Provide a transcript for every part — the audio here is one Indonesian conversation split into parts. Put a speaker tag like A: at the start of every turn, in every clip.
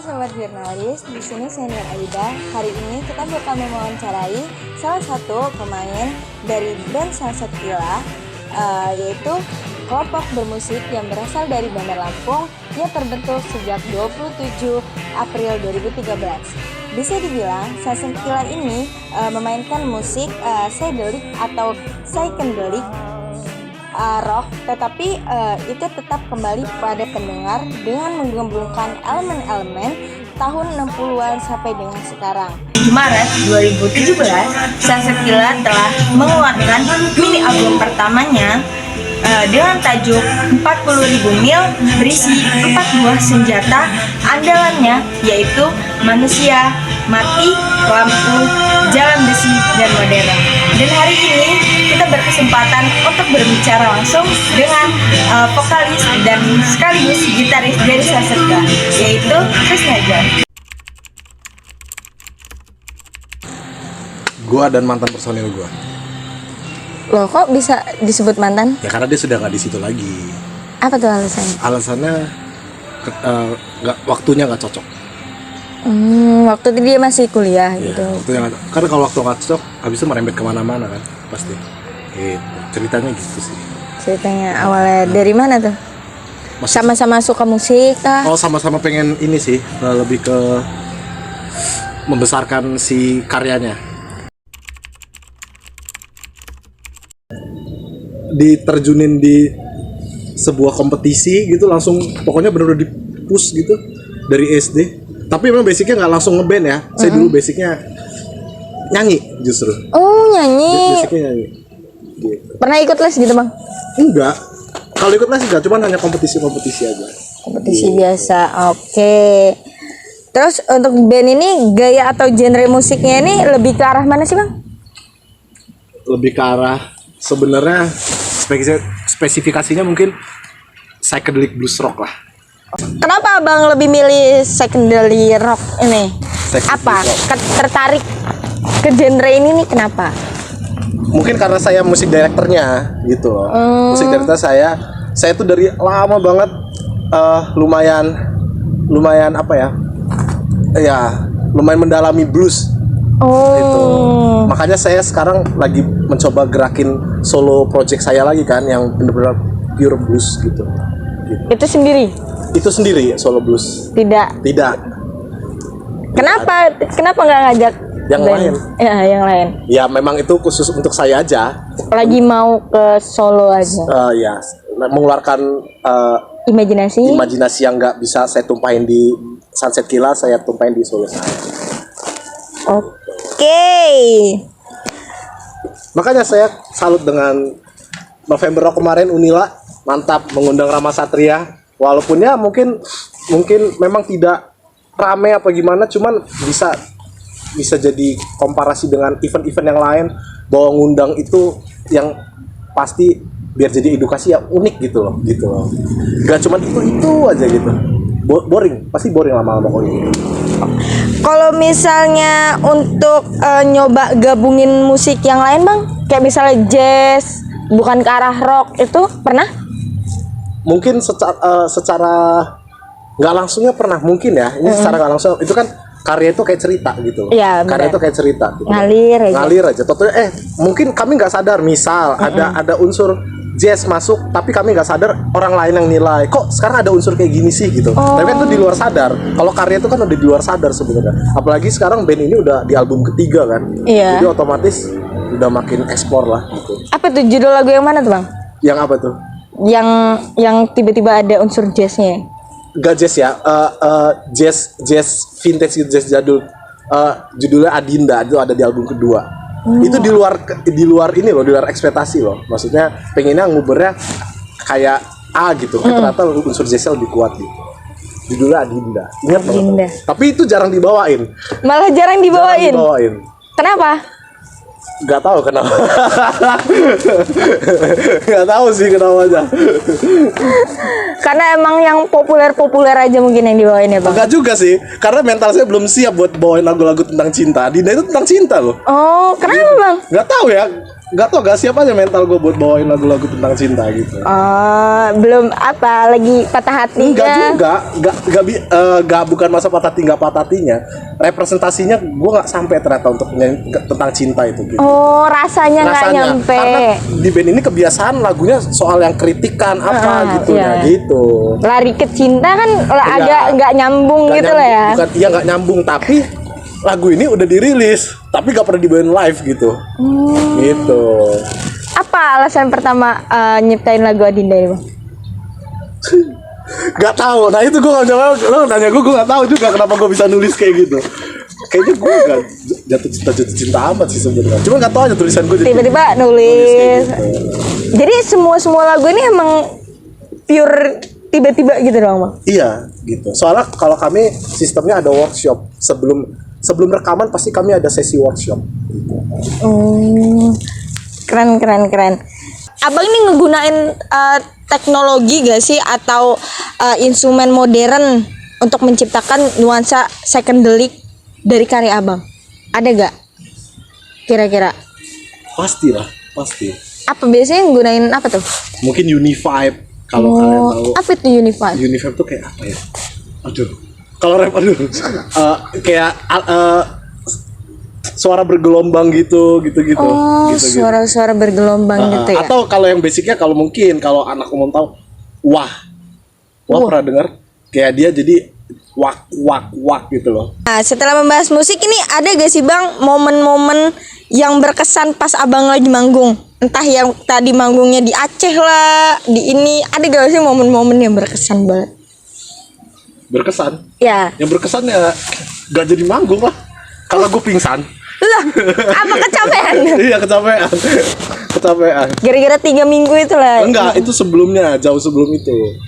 A: Sobat jurnalis, di sini Senior Aida. Hari ini kita bakal mewawancarai salah satu pemain dari band Sunset Killa, yaitu kelompok bermusik yang berasal dari Bandar Lampung yang terbentuk sejak 27 April 2013. Bisa dibilang Sunset Killa ini memainkan musik psychedelic atau psychedelic rock, tetapi itu tetap kembali pada pendengar dengan menggabungkan elemen-elemen tahun 60-an sampai dengan sekarang.
B: Maret 2017, Sunset Killa telah mengeluarkan mini album pertamanya dengan tajuk 40.000 mil, berisi 4 buah senjata andalannya, yaitu Manusia, Mati, Lampu, Jalan Besi, dan Modern. Dan hari ini kita berkesempatan untuk berbicara langsung dengan vokalis dan sekaligus gitaris dari Sunset Killa, yaitu Chris Najar.
C: Gua dan mantan personil gua.
A: Loh, kok bisa disebut mantan?
C: Ya karena dia sudah nggak di situ lagi.
A: Apa tuh alasannya?
C: Alasannya waktunya nggak cocok.
A: Waktu itu dia masih kuliah gitu.
C: Ya, waktunya karena kalau waktu nggak cocok, habis itu merembet kemana-mana kan, pasti. Gitu. Ceritanya gitu sih.
A: Ceritanya awalnya dari mana tuh? Sama-sama suka musik kah?
C: Oh, sama-sama pengen ini sih, lebih ke membesarkan si karyanya. Diterjunin di sebuah kompetisi gitu, langsung pokoknya bener-bener di-push gitu dari SD. Tapi memang basicnya nggak langsung ngeband ya. Saya dulu basicnya nyanyi justru.
A: Oh, nyanyi.
C: Basicnya nyanyi. Gitu.
A: Pernah ikut les gitu, Bang?
C: Enggak. Kalau ikut les enggak, cuman hanya kompetisi-kompetisi aja.
A: Kompetisi biasa. Oke. Terus untuk band ini gaya atau genre musiknya ini lebih ke arah mana sih, Bang?
C: Lebih ke arah sebenarnya spesifikasinya mungkin psychedelic blues rock lah.
A: Kenapa Abang lebih milih secondary rock ini? Apa? Tertarik ke genre ini nih kenapa?
C: Mungkin karena saya musik direkturnya gitu loh. Musik direktur saya tuh dari lama banget lumayan apa ya? Ya, lumayan mendalami blues. Gitu. Makanya saya sekarang lagi mencoba gerakin solo project saya lagi kan, yang benar-benar pure blues gitu.
A: Itu sendiri?
C: Itu sendiri solo blues.
A: Tidak. Kenapa nggak ngajak
C: Yang
A: band?
C: lain?
A: Ya, yang lain.
C: Ya memang itu khusus untuk saya aja.
A: Lagi mau ke solo aja.
C: Ya, mengeluarkan imajinasi yang nggak bisa saya tumpahin di Sunset Killa, saya tumpahin di solo saya.
A: Oke.
C: Makanya saya salut dengan November Rock kemarin, Unila mantap mengundang Rama Satria. Walaupun ya mungkin memang tidak rame apa gimana, cuman bisa jadi komparasi dengan event-event yang lain, bahwa ngundang itu yang pasti biar jadi edukasi ya unik gitu loh. Gak cuman itu aja gitu. Pasti boring lama-lama kok gitu.
A: Kalau misalnya untuk nyoba gabungin musik yang lain, Bang, kayak misalnya jazz, bukan ke arah rock, itu pernah?
C: Mungkin secara nggak langsungnya pernah mungkin ya. Ini secara nggak langsung itu kan karya itu kayak cerita gitu.
A: Iya,
C: karya itu kayak cerita. Gitu.
A: Ngalir aja.
C: Tentunya mungkin kami nggak sadar, misal ada unsur jazz masuk, tapi kami nggak sadar, orang lain yang nilai kok sekarang ada unsur kayak gini sih gitu. Tapi kan itu di luar sadar. Kalau karya itu kan udah di luar sadar sebenarnya. Apalagi sekarang band ini udah di album ketiga kan.
A: Iya.
C: Jadi otomatis udah makin eksplor lah gitu.
A: Apa tuh judul lagu yang mana tuh, Bang?
C: Yang apa tuh?
A: Yang tiba-tiba ada unsur jazznya.
C: Gak jazz ya, jazz vintage gitu, jazz jadul. Judulnya Adinda, itu ada di album kedua. Itu di luar ini loh, di luar ekspektasi loh. Maksudnya pengennya ngubernya kayak gitu. Ternyata unsur jazznya lebih kuat gitu. Judulnya Adinda. Ingat
A: Adinda.
C: Tapi itu jarang dibawain.
A: Malah jarang dibawain. Kenapa?
C: Gak tahu kenapa. Gak tahu sih kenapa aja.
A: Karena emang yang populer aja mungkin yang dibawain ya, Bang.
C: Enggak juga sih, karena mental saya belum siap buat bawain lagu-lagu tentang cinta. Dinda itu tentang cinta loh.
A: Oh, kenapa, Bang?
C: Gak tahu ya. nggak tau gak siap aja mental gue buat bawain lagu-lagu tentang cinta gitu.
A: Belum apa lagi patah hati
C: Enggak juga, enggak bukan masa patah hati nggak patah hatinya. Representasinya gue nggak sampai ternyata untuk nyanyi tentang cinta itu. Gitu.
A: Oh, rasanya nggak nyampe.
C: Karena di band ini kebiasaan lagunya soal yang kritikan apa gitu
A: iya.
C: ya gitu.
A: Lari ke cinta kan agak nggak nyambung
C: Nggak
A: gitu lah ya.
C: Bukan, iya nggak nyambung, tapi lagu ini udah dirilis, tapi gak pernah dibawain live gitu. Gitu.
A: Apa alasan pertama nyiptain lagu Adinda ini, Bang?
C: Gak tahu. Nah itu gue gak jawab. Lo nanya gue gak tahu juga kenapa gue bisa nulis kayak gitu. Kayaknya gue gak jatuh cinta amat sih sebenarnya. Cuma gak tahu aja tulisan gue.
A: Tiba-tiba nulis.
C: Gitu.
A: Jadi semua lagu ini emang pure tiba-tiba gitu doang, Bang?
C: Iya, gitu. Soalnya kalau kami sistemnya ada workshop sebelum rekaman pasti kami ada sesi workshop. Gitu.
A: Keren. Abang ini ngegunain teknologi gak sih atau instrumen modern untuk menciptakan nuansa psychedelic dari karya Abang? Ada gak? Kira-kira?
C: Pasti.
A: Apa biasanya nggunain apa tuh?
C: Mungkin Univibe kalau kalian tahu.
A: Apa itu Unified?
C: Univibe tuh kayak apa ya? Aduh. Kalau rap kayak suara bergelombang gitu.
A: Oh,
C: gitu.
A: suara-suara bergelombang gitu ya.
C: Atau kalau yang basicnya kalau anak umum tahu, wah pernah dengar? Kayak dia jadi wak gitu loh.
A: Nah, setelah membahas musik ini ada gak sih Bang momen-momen yang berkesan pas Abang lagi manggung? Entah yang tadi manggungnya di Aceh lah, di ini, ada gak sih momen-momen yang berkesan banget?
C: Berkesan?
A: Ya.
C: Yang berkesan ya gak jadi manggung lah. Kalau gue pingsan.
A: Lah, apa kecapean?
C: Iya kecapean.
A: Gara-gara 3 minggu itu lah.
C: Enggak, itu sebelumnya, jauh sebelum itu.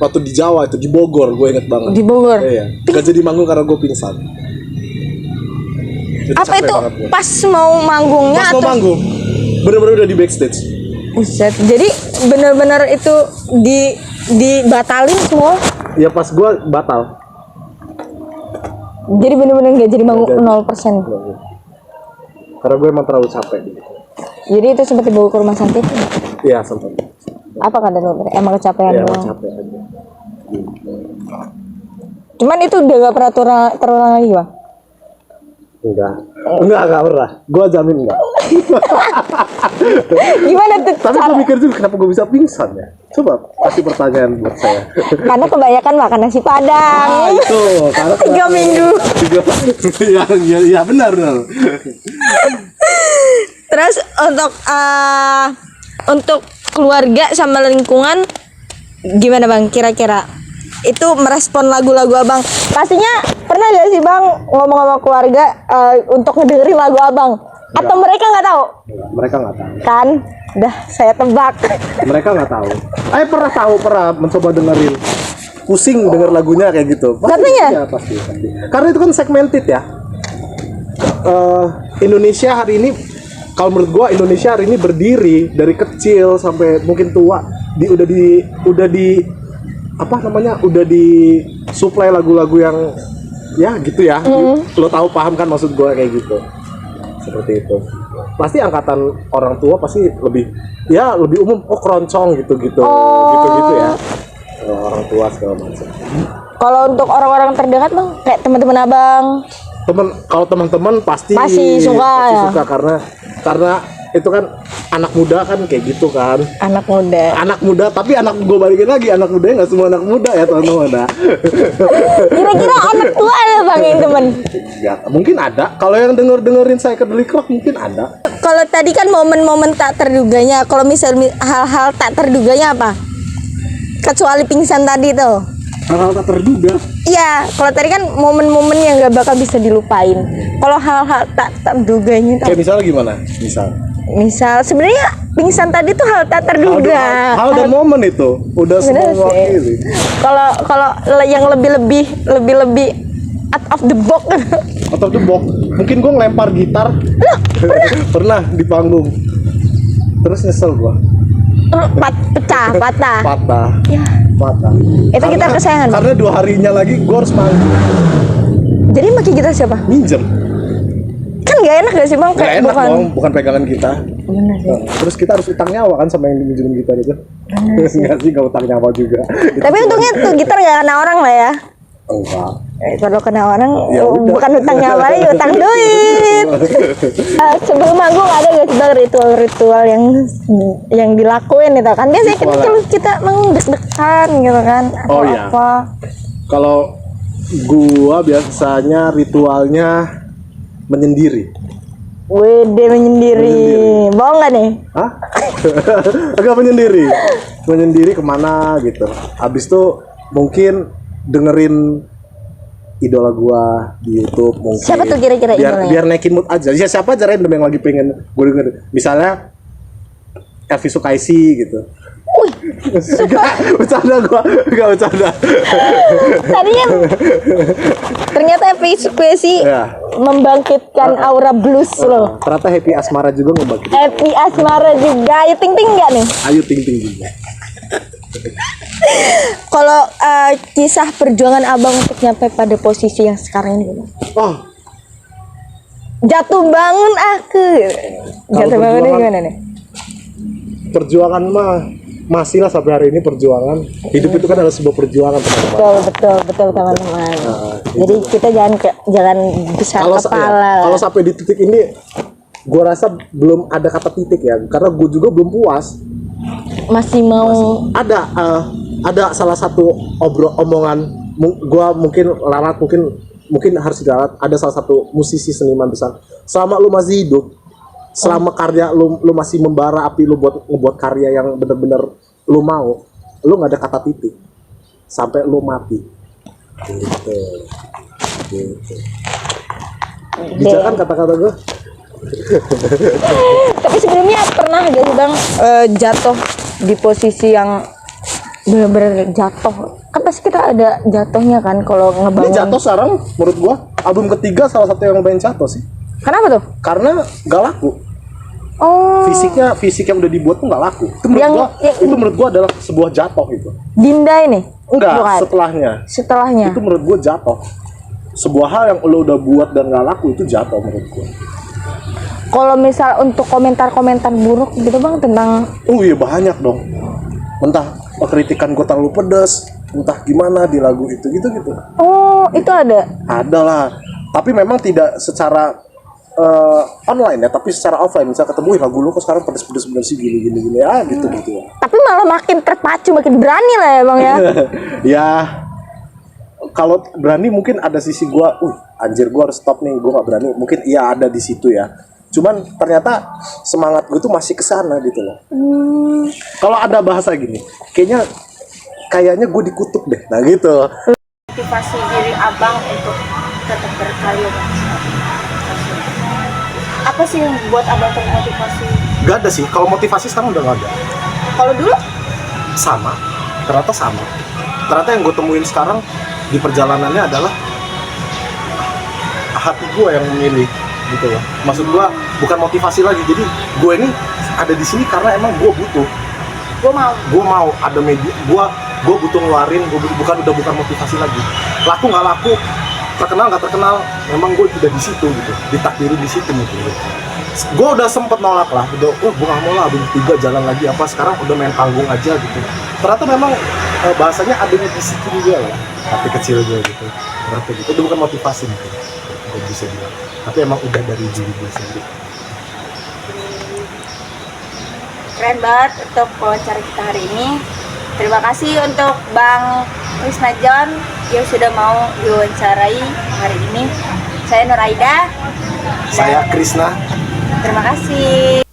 C: Waktu di Jawa itu, di Bogor, gue inget banget.
A: Di Bogor?
C: Iya. Gak jadi manggung karena gue pingsan. Jadi
A: Apa
C: capek
A: itu
C: banget gue.
A: pas mau manggungnya
C: Pas
A: atau?
C: mau manggung, bener-bener udah di backstage.
A: Buset, jadi benar-benar itu dibatalin semua.
C: Ya pas gue batal.
A: Jadi benar-benar nggak jadi manggung
C: Nggak
A: 0%.
C: Karena gue emang terlalu capek gitu.
A: Jadi itu sempat dibawa ke rumah sakit.
C: Iya sempat.
A: Apa kata dokter? Emang kecapean
C: Iya emang
A: doang.
C: capek aja.
A: Cuman itu udah gak pernah terulang lagi, Bang?
C: Enggak pernah. Gue jamin enggak.
A: Gimana tuh?
C: Tapi gue mikir juga kenapa gue bisa pingsan ya. Coba kasih pertanyaan buat saya.
A: Karena kebanyakan makan nasi padang.
C: Itu karena
A: 3 minggu.
C: Iya benar.
A: Terus untuk keluarga sama lingkungan gimana Bang kira-kira? Itu merespon lagu-lagu Abang. Pastinya pernah gak sih Bang ngomong sama keluarga untuk ngedengerin lagu Abang? Atau mereka nggak tahu?
C: Mereka nggak tahu.
A: Kan, dah saya tebak.
C: Mereka nggak tahu. Pernah mencoba dengerin. Pusing denger lagunya kayak gitu.
A: Katanya?
C: Ya, pasti. Karena itu kan segmented ya. Indonesia hari ini, kalau menurut gua Indonesia hari ini berdiri dari kecil sampai mungkin tua, udah di supply lagu-lagu yang ya gitu ya. Lo tahu paham kan maksud gua kayak gitu. Seperti itu. Pasti angkatan orang tua pasti lebih umum keroncong gitu ya. Orang tua segala macam.
A: Kalau untuk orang-orang terdekat Bang, kayak teman-teman Abang.
C: Kalau teman-teman pasti
A: suka
C: karena itu kan anak muda kan kayak gitu kan.
A: Anak muda,
C: tapi gue balikin lagi, anak mudanya nggak semua anak muda ya teman-teman.
A: Kira-kira anak tua ada Bang yang temen?
C: Ya, mungkin ada. Kalau yang dengerin saya Psychedelic Rock mungkin ada.
A: Kalau tadi kan momen-momen tak terduganya, kalau misalnya hal-hal tak terduganya apa? Kecuali pingsan tadi tuh.
C: Hal-hal tak terduga.
A: Iya, kalau tadi kan momen-momen yang gak bakal bisa dilupain. Kalau hal-hal tak terduganya tuh.
C: Kayak misalnya gimana?
A: Misal sebenarnya pingsan tadi tuh hal tak terduga.
C: Hal dan momen itu udah semua mewakili.
A: Kalau yang lebih out of the box.
C: Out of the box. Mungkin gue ngelempar gitar. Pernah di panggung. Terus nyesel gue. Patah.
A: Ya.
C: Patah.
A: Itu gitar kesayangan.
C: Karena 2 harinya lagi gue harus manggung.
A: Jadi pakai gitar siapa?
C: Minjem.
A: Kan gak enak gak sih Bang?
C: Gak enak dong, bukan pegangan kita.
A: Benar sih.
C: Terus kita harus utang nyawa kan sama yang minjemin gitar itu. Enggak sih, enggak utang nyawa juga.
A: Tapi untungnya tuh gitar gak kena orang lah ya.
C: Enggak.
A: Kalau kena orang
C: Ya udah.
A: bukan utang nyawa lagi, utang duit. Sebelum manggung ada gak sih Bang ritual-ritual yang dilakuin gitu kan? Biasanya kalau kita manggung deg-degan gitu kan. Atau
C: Oh iya.
A: apa?
C: Kalau gua biasanya ritualnya menyendiri.
A: Wede menyendiri. Bohong gak nih?
C: Hah? Agak menyendiri kemana gitu. Habis itu mungkin dengerin idola gua di YouTube mungkin.
A: Siapa tuh kira-kira idolanya?
C: Biar naikin mood aja. Ya siapa aja random yang lagi pengen gue denger. Misalnya Elvi Sukaisi gitu. Enggak, bercanda gua. Enggak bercanda.
A: Tadinya ternyata Elvi Sukaisi
C: Ya.
A: membangkitkan aura blues loh.
C: Ternyata Happy Asmara juga ngebagi.
A: Happy Asmara juga. Ayu Ting Ting nggak nih?
C: Ayu Ting Ting juga.
A: Kalau kisah perjuangan abang untuk nyampe pada posisi yang sekarang ini,
C: Oh,
A: jatuh bangun aku. Jatuh bangun ini gimana nih?
C: perjuangan mah masih lah sampai hari ini perjuangan. Hidup itu kan adalah sebuah perjuangan, teman-teman.
A: Betul teman-teman. Jadi kita jangan besar
C: Kalau
A: kepala.
C: kalau sampai di titik ini, gua rasa belum ada kata titik ya, karena gua juga belum puas.
A: Masih mau
C: Ada salah satu omongan gua mungkin lalat mungkin harus diralat. Ada salah satu musisi seniman besar. Selama lu masih hidup, selama karya lu masih membara api lu ngebuat karya yang bener-bener lu mau, lu nggak ada kata titik sampai lu mati. Gitu. Bijak kan kata-kata gua?
A: Tapi sebelumnya pernah gak sih bang jatuh di posisi yang benar-benar jatuh? Kan pasti kita ada jatuhnya kan kalau
C: Ini
A: ngebangun.
C: jatuh sekarang menurut gua album ketiga salah satu yang main jatuh sih.
A: Kenapa tuh?
C: Karena gak laku.
A: Oh,
C: Fisik yang udah dibuat tuh nggak laku. Itu menurut gua adalah sebuah jatuh itu.
A: Dinda ini?
C: Enggak,
A: Bukan.
C: setelahnya. Itu menurut gua jatuh. Sebuah hal yang lo udah buat dan nggak laku itu jatuh menurut gua.
A: Kalau misal untuk komentar-komentar buruk gitu bang tentang
C: Iya banyak dong. Entah kritikan gua terlalu pedas, entah gimana di lagu itu gitu.
A: oh itu ada.
C: Ada lah. Tapi memang tidak secara online ya, tapi secara offline. Misal ketemu, lagu lu kok sekarang pedes-pedes bener sih gini ya gitu ya.
A: Tapi malah makin terpacu, makin berani lah ya bang ya.
C: Ya kalau berani mungkin ada sisi gua, anjir gua harus stop nih, gua nggak berani. Mungkin iya ada di situ ya. Cuman ternyata semangat gue tuh masih kesana gitu loh. Kalau ada bahasa gini, kayaknya gue dikutuk deh. Nah gitu.
B: Motivasi diri abang untuk tetap berkarya. Apa sih yang buat abang termotivasi?
C: Gak ada sih. Kalau motivasi sekarang udah gak ada.
B: Kalau dulu?
C: Sama. Ternyata yang gue temuin sekarang di perjalanannya adalah hati gue yang memilih gitu loh. Maksud gue bukan motivasi lagi. Jadi gue ini ada di sini karena emang gue butuh. Gue mau ada media. Gue butuh ngeluarin. Bukan motivasi lagi. Laku nggak laku, terkenal nggak terkenal, memang gue udah di situ gitu. Ditakdiri di situ mungkin. Gitu. Gue udah sempet nolak lah. Gue nggak mau lah. Abis 3 jalan lagi apa. Sekarang udah main panggung aja gitu. Ternyata memang bahasanya adanya di situ juga lah. Hati kecil gue gitu. Ternyata gitu. Itu bukan motivasi mungkin. Gue bisa bilang. Tapi emang udah dari diri gue sendiri.
B: Keren banget untuk wawancara kita hari ini. Terima kasih untuk Bang Krisna John yang sudah mau diwawancarai hari ini. Saya Nur Aida.
C: Saya Krisna.
B: Terima kasih.